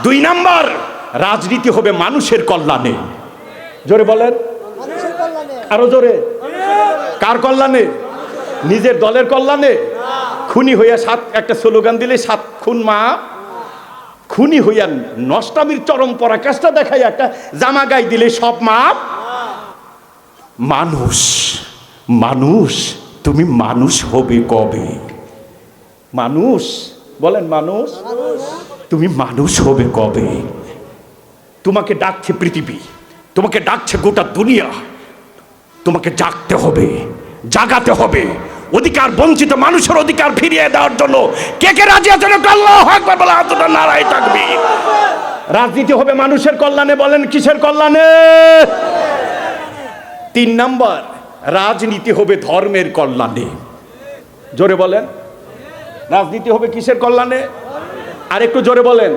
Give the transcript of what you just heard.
দুই নাম্বার, রাজনীতি হবে মানুষের কল্যাণে। জোরে বলেন, আরো জোরে। কার কল্যাণে? নিজের দলের কল্যাণে? খুনি হইয়া একটা স্লোগান দিলে 7 খুন মাফ, খুনি হইয়া নষ্টামির চরম পরাকাষ্ঠা দেখাই একটা জামা গায়ে দিলে সব মাপ। মানুষ, মানুষ, তুমি মানুষ হবে কবে? মানুষ বলেন, মানুষ, তুমি মানুষ হবে কবে? তোমাকে ডাকছে পৃথিবী, তোমাকে ডাকছে গোটা দুনিয়া, তোমাকে জাগতে হবে, জাগাতে হবে। অধিকার বঞ্চিত মানুষের অধিকার ফিরিয়ে দেওয়ার জন্য কে কে রাজি আছেন? আল্লাহু আকবার বলে হাতটা নারায়ে তাকবীর। রাজনীতি হবে মানুষের কল্যাণে। বলেন কিসের কল্যাণে? 3 নাম্বার, রাজনীতি হবে ধর্মের কল্যাণে। জোরে বলেন, রাজনীতি হবে কিসের কল্যাণে? আর একটু জোরে বলেন।